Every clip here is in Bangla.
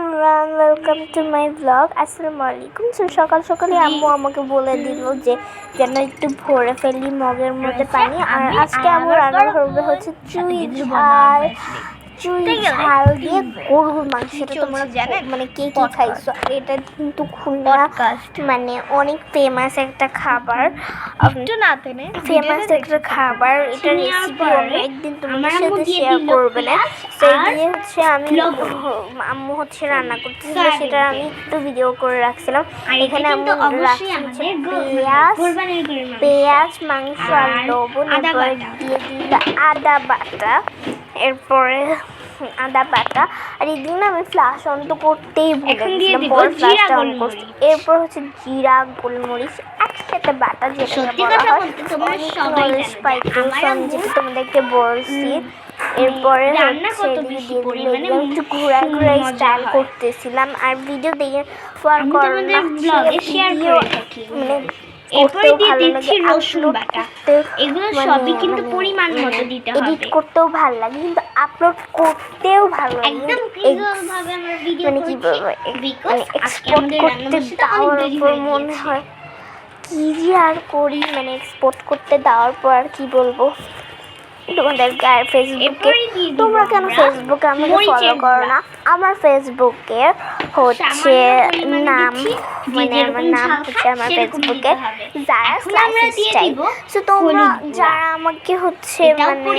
Everyone, welcome to my blog. আসসালামু আলাইকুম। সকাল সকালে আম্মু আমাকে বলে দিল যে যেন একটু ভরে ফেলি মগের মধ্যে পানি। আর আজকে আম্মু রান্না করবে হচ্ছে চুই ঝাল দিয়ে গরুর মাংস। সেটা তোমরা মানে কে কি খাইছো? এটা কিন্তু খুলনা মানে অনেক ফেমাস একটা খাবার, ফেমাস একটা খাবার। এটা রেসিপি অন্য একদিন তোমাদের সাথে শেয়ার করবে না। সেই দিয়ে হচ্ছে আমি আম্মু হচ্ছে রান্না করতেছিল, সেটা আমি একটু ভিডিও করে রাখছিলাম। এখানে আম্মু রাখছি হচ্ছে পেঁয়াজ, মাংস আর লবণ, এরপরে দিয়ে দিল আদা বাটা, এরপরে আদা বাটা। আর এদিন আমি ফ্লাশ অন তো করতেই ভুলে বড় ফ্লাশটা অন করছি। এরপর হচ্ছে জিরা গোলমরিচ একসাথে বাটা, যেটা বলা হয় যেটা তোমাদেরকে বলছি। এরপরে হচ্ছে একটু ঘুরাই স্টাইল করতেছিলাম। আর ভিডিও দেখে মানে এরপরে দিয়ে দিচ্ছি রসুন বাটা। এগুলো সবই কিন্তু পরিমাণ মতো দিতে হবে। এডিট করতেও ভালো লাগে, কিন্তু আপলোড করতেও ভালো লাগে। একদম ক্লিয়ার ভাবে আমরা ভিডিও মানে কি বলবো, মানে এক্সপোর্ট করতে দেওয়ার পর মনে হয় কি যে আর করি, মানে এক্সপোর্ট করতে দেওয়ার পর আর কি বলবো তোমাদেরকে। আর ফেসবুকে তোমরা কেন ফেসবুকে আমাকে ফলো করো না? আমার ফেসবুকে হচ্ছে নাম, মানে আমার নাম হচ্ছে আমার ফেসবুকে যারা স্টাইল। সো তোমরা যারা আমাকে হচ্ছে মানে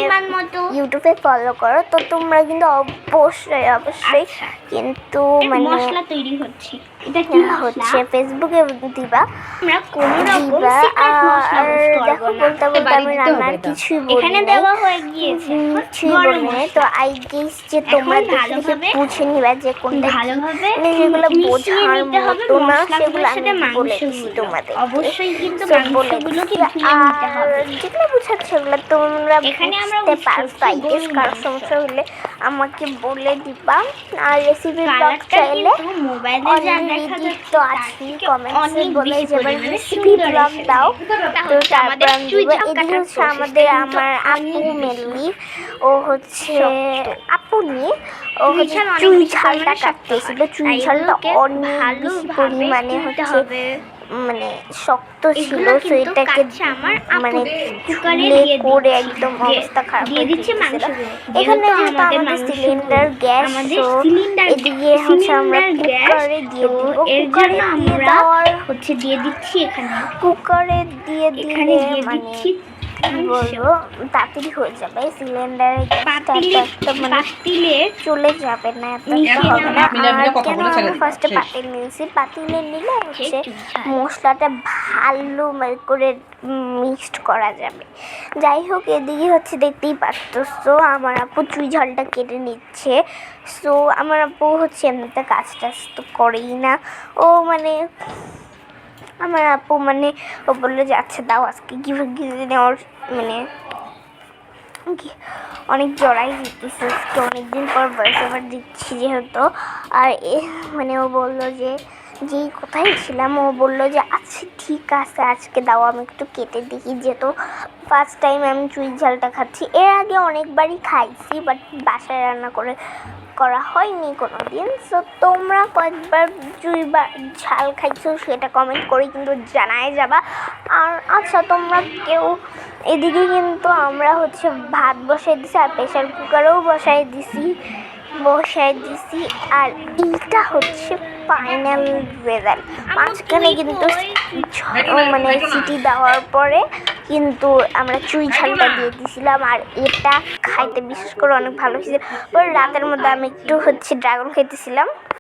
ইউটিউবে ফলো করো, তো তোমরা কিন্তু অবশ্যই কিন্তু মানে মশলা তৈরি হচ্ছে, এটা কি হচ্ছে ফেসবুকে দিবা। আমরা কোনো রকম আর দেখো বলতে বলতে আমি রান্নার কিছুই বলি দেওয়া হয়ে গিয়েছে, তো আই গেস যে তোমরা দেখে বুঝে নিবা যে কোনটা ভালোভাবে যেগুলো বোঝার মতো না সেগুলো আমি বলেছি তোমাদের। অবশ্যই কিন্তু মাংসগুলো আর যেগুলো বোঝাচ্ছে সেগুলো তোমরা বুঝতে পারছো। আই গেস কারোর সমস্যা হলে আমাকে বলে দিবা। আর রেসিপি ব্লগ চাইলে অলরেডি তো আছে কমেন্টসে বলে যে রেসিপি ব্লগ দাও, তো তারপর আমি দিব। এদিকে হচ্ছে আমার আপু মেনলি, ও হচ্ছে আপু নিয়ে ও হচ্ছে চুই ঝালটা কাটতেছিল। চুই ঝালটা অনেক বেশি পরিমাণে হচ্ছে মানে শক্ত ছিল, তো এটাকে মানে চুলে করে একদম অবস্থা খারাপ হয়ে গিয়েছিল। এখানে যেহেতু আমাদের সিলিন্ডার গ্যাস, তো এদিকে হচ্ছে আমরা কুকারে দিয়ে দিব। কুকারে দিয়ে দেওয়ার হচ্ছে দিয়ে দিচ্ছি, এখানে কুকারে দিয়ে দিলে মানে বলবো তাড়াতাড়ি হয়ে যাবে। সিলিন্ডারে পাতিলে চলে যাবে না, হবে না। আর ফার্স্টে পাতিল নিয়েছি, পাতিলে নিলে হচ্ছে মশলাটা ভালো করে মিক্সড করা যাবে। যাই হোক, এদিকে হচ্ছে দেখতেই পাচ্ছ আমার আপু চুই ঝালটা কেটে নিচ্ছে। সো আমার আপু হচ্ছে এমনিতে কাজ টাজ তো করেই না, ও মানে আমার আপু মানে ও বললো যে আচ্ছা দাও আজকে গিয়ে ওর মানে অনেক জড়াই দিতেছে, অনেকদিন পর ভয়েস ওভার দিচ্ছি যেহেতু। আর মানে ও বললো যে যেই কোথায় ছিলাম, ও বললো যে আচ্ছা ঠিক আছে আজকে দাও আমি একটু কেটে দেখি, যেহেতু ফার্স্ট টাইম আমি চুই ঝালটা খাচ্ছি। এর আগে অনেকবারই খাইছি, বাট বাসায় রান্না করা হয়নি কোনো দিন। সো তোমরা কয়েকবার চুই ঝাল খাইছো সেটা কমেন্ট করে কিন্তু জানাই যাবা। আর আচ্ছা তোমরা কেউ এদিকে কিন্তু আমরা হচ্ছে ভাত বসাই দিছি, আর প্রেশার কুকারেও বসাই দিছি। আর এইটা হচ্ছে ফাইনাল রেজাল্ট। মাঝখানে কিন্তু মানে সিটি দেওয়ার পরে কিন্তু আমরা চুই ঝালটা দিয়ে দিয়েছিলাম, আর এটা খাইতে বিশেষ করে অনেক ভালো হয়েছে। রাতের মধ্যে আমি একটু হচ্ছে ড্রাগন খাইতেছিলাম।